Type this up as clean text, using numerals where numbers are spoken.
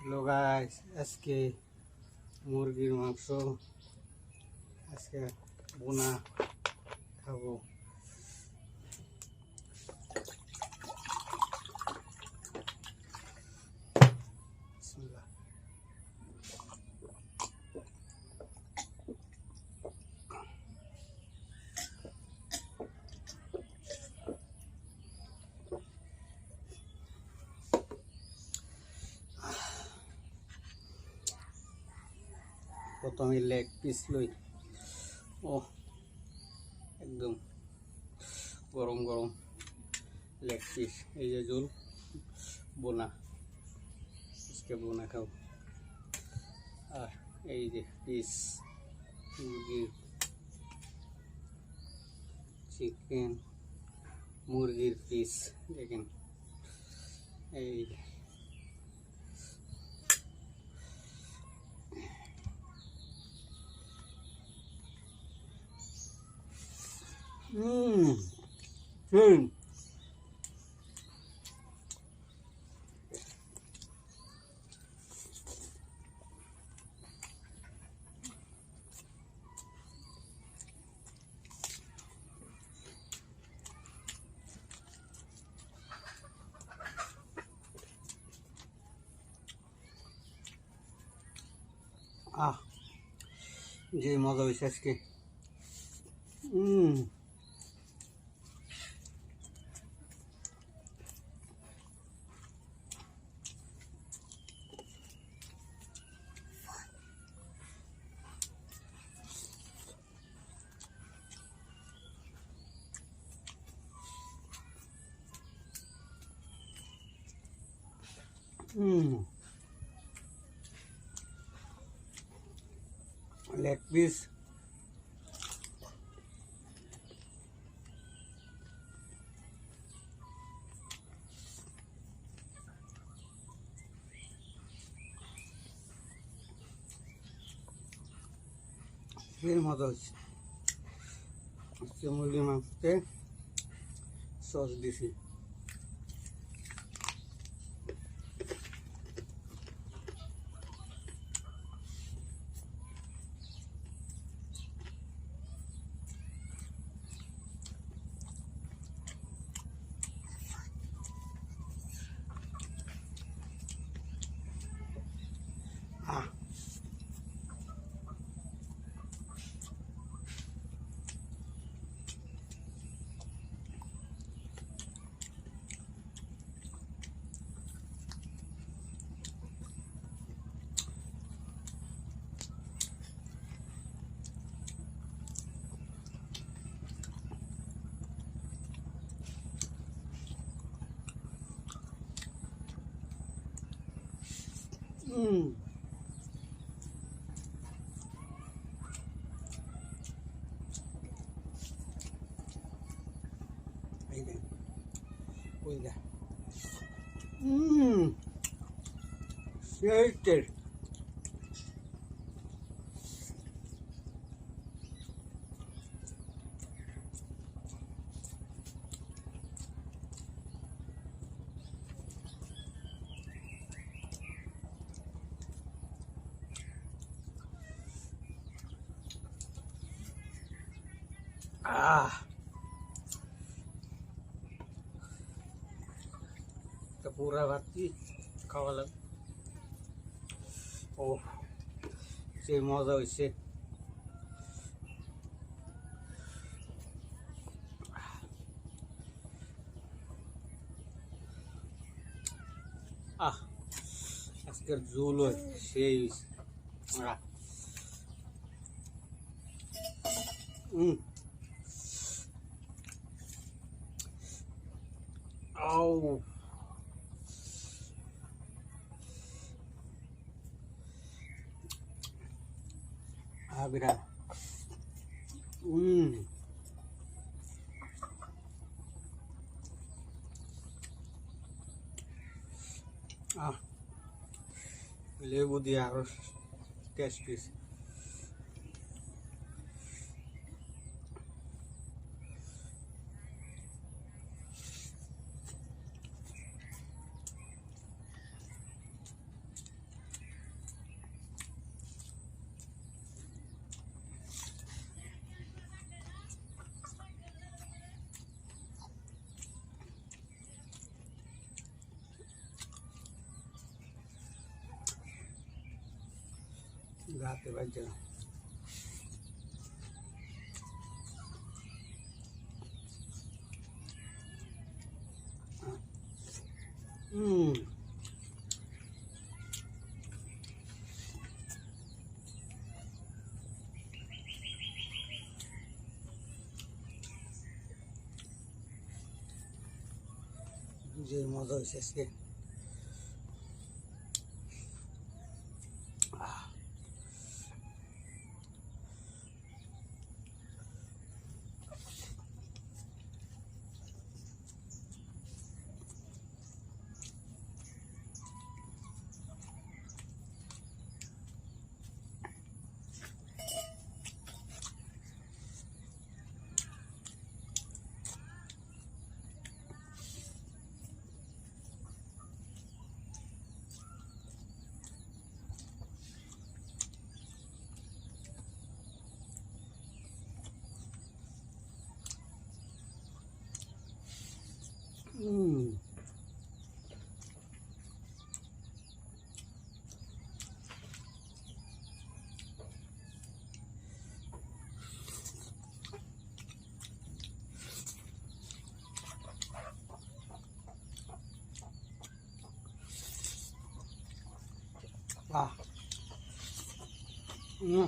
Hello guys, আজকে মুরগির মাংস আজকে বোনা খাবো। বিসমিল্লাহ। প্রথমে লেগ পিস লই। ও একদম গরম গরম লেগ পিস, এই যে ঝোল বোনা, আজকে বোনা খাও। আর এই যে পিস মুরগির চিকেন, মুরগির পিস দেখেন, এই হুম আহ যে মজা হয়েছে আজকে। হুম লেগ পিস এর মজা হচ্ছে। আজকে মুরগির মাংসতে সস দিছি। আহ এই দেখ, ওই দেখ, সেই টেস্ট। আহ তো পুরা ভাতটি খাওয়া লাগবে। ও সেই মজা হয়েছে। আহ আজকের ঝোল হয় সেই হয়েছে। আউ বিরাট। লেবু দিয়ে আরো টেস্ট হয়েছে। গাতে বাজছে না। হুম, যে মজা হয়েছে আজকে। হুম, বাহ, হুম,